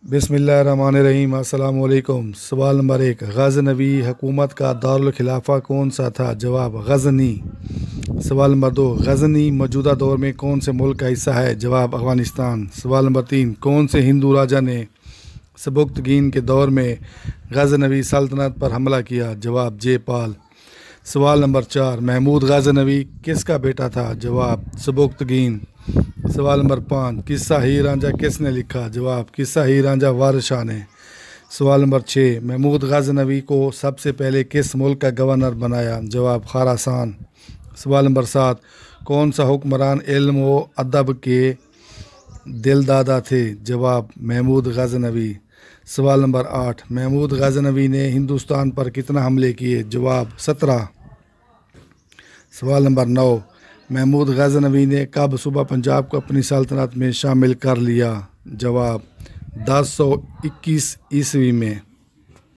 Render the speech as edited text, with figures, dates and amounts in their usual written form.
بسم اللہ الرحمن الرحیم۔ السلام علیکم۔ سوال نمبر 1، غزنوی حکومت کا دارالخلافہ کون سا تھا؟ جواب غزنی۔ سوال نمبر 2، غزنی موجودہ دور میں کون سے ملک کا حصہ ہے؟ جواب افغانستان۔ سوال نمبر 3، کون سے ہندو راجا نے سبکتگین کے دور میں غزنوی سلطنت پر حملہ کیا؟ جواب جے پال۔ سوال نمبر 4، محمود غزنوی کس کا بیٹا تھا؟ جواب سبکتگین۔ سوال نمبر 5، قصہ ہیر رانجھا کس نے لکھا؟ جواب قصہ ہیر رانجھا وارث شاہ نے۔ سوال نمبر 6، محمود غزنوی کو سب سے پہلے کس ملک کا گورنر بنایا؟ جواب خراسان۔ سوال نمبر 7، کون سا حکمران علم و ادب کے دل دادا تھے؟ جواب محمود غزنوی۔ سوال نمبر 8، محمود غزنوی نے ہندوستان پر کتنا حملے کیے؟ جواب 17۔ سوال نمبر 9، محمود غزنوی نے کب صوبہ پنجاب کو اپنی سلطنت میں شامل کر لیا؟ جواب 1021 عیسوی میں۔